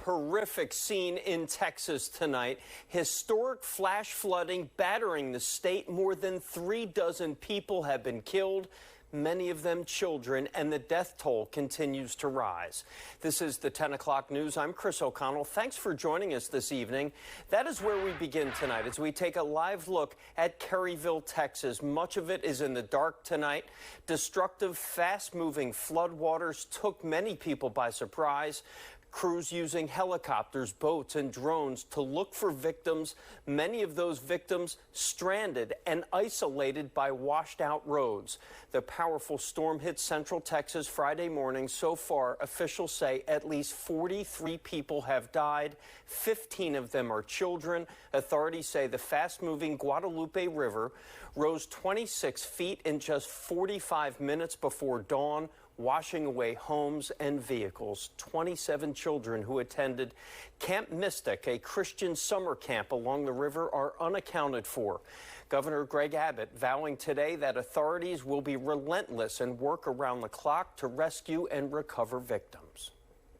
horrific scene in Texas tonight. Historic flash flooding battering the state. More than 36 people have been killed, many of them children, and the death toll continues to rise. This is the 10 o'clock news. I'm Chris O'Connell. Thanks for joining us this evening. That is where we begin tonight as we take a live look at Caryville, Texas. Much of it is in the dark tonight. Destructive, fast-moving floodwaters took many people by surprise. Crews using helicopters, boats, and drones to look for victims. Many of those victims stranded and isolated by washed-out roads. The powerful storm hit central Texas Friday morning. So far, officials say at least 43 people have died. 15 of them are children. Authorities say the fast-moving Guadalupe River rose 26 feet in just 45 minutes before dawn, washing away homes and vehicles. 27 children who attended Camp Mystic, a Christian summer camp along the river, are unaccounted for. Governor Greg Abbott vowing today that authorities will be relentless and work around the clock to rescue and recover victims.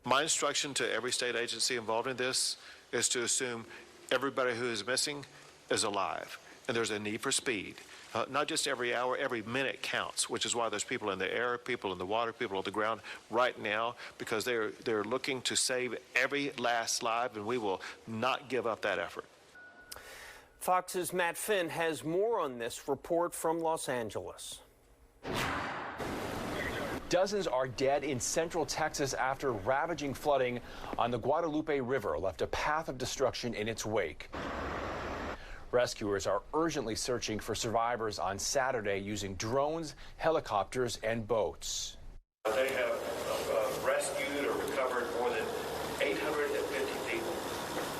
My instruction to every state agency involved in this is to assume everybody who is missing is alive, and there's a need for speed. Not just every hour, every minute counts, which is why there's people in the air, people in the water, people on the ground right now, because they're looking to save every last life, and we will not give up that effort. Fox's Matt Finn has more on this report from Los Angeles. Dozens are dead in central Texas after ravaging flooding on the Guadalupe River left a path of destruction in its wake. Rescuers are urgently searching for survivors on Saturday using drones, helicopters, and boats. They have rescued or recovered more than 850 people,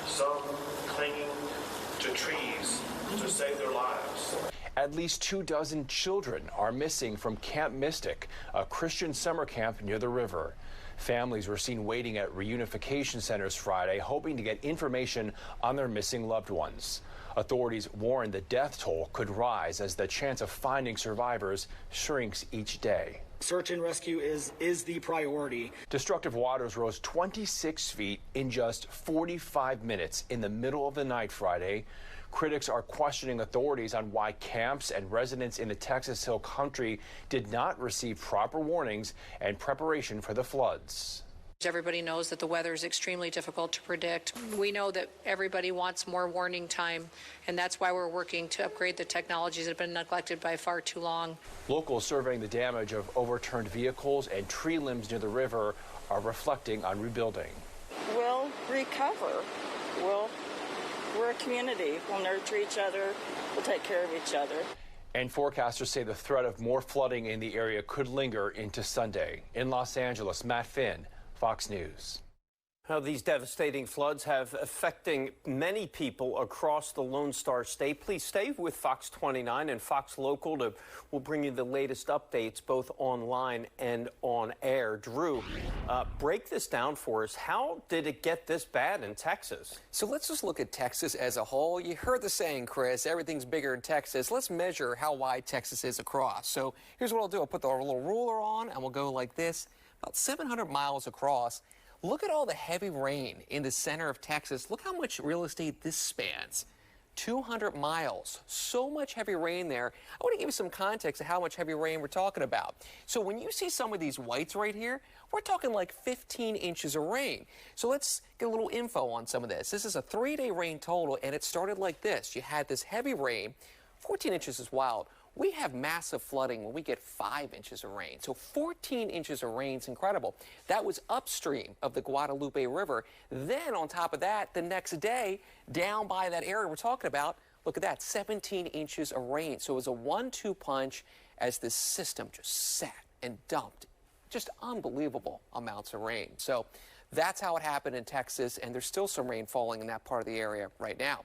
some clinging to trees to save their lives. At least 24 children are missing from Camp Mystic, a Christian summer camp near the river. Families were seen waiting at reunification centers Friday, hoping to get information on their missing loved ones. Authorities warn the death toll could rise as the chance of finding survivors shrinks each day. Search and rescue is the priority. Destructive waters rose 26 feet in just 45 minutes in the middle of the night Friday. Critics are questioning authorities on why camps and residents in the Texas Hill Country did not receive proper warnings and preparation for the floods. Everybody knows that the weather is extremely difficult to predict. We know that everybody wants more warning time, and that's why we're working to upgrade the technologies that have been neglected by far too long. Locals surveying the damage of overturned vehicles and tree limbs near the river are reflecting on rebuilding. We'll recover. We're a community. We'll nurture each other. We'll take care of each other. And forecasters say the threat of more flooding in the area could linger into Sunday. In Los Angeles, Matt Finn, Fox News. Now, these devastating floods have affecting many people across the Lone Star State. Please stay with Fox 29 and Fox Local. We'll bring you the latest updates both online and on air. Drew, break this down for us. How did it get this bad in Texas? So let's just look at Texas as a whole. You heard the saying, Chris, everything's bigger in Texas. Let's measure how wide Texas is across. So here's what I'll do. I'll put the little ruler on and we'll go like this, about 700 miles across. Look at all the heavy rain in the center of Texas. Look how much real estate this spans. 200 miles. So much heavy rain there. I want to give you some context of how much heavy rain we're talking about. So when you see some of these whites right here, we're talking like 15 inches of rain. So let's get a little info on some of this. This is a 3-day rain total, and it started like this. You had this heavy rain. 14 inches is wild. We have massive flooding when we get 5 inches of rain. So 14 inches of rain is incredible. That was upstream of the Guadalupe River. Then on top of that, the next day, down by that area we're talking about, look at that, 17 inches of rain. So it was a 1-2 punch as this system just sat and dumped just unbelievable amounts of rain. So that's how it happened in Texas, and there's still some rain falling in that part of the area right now.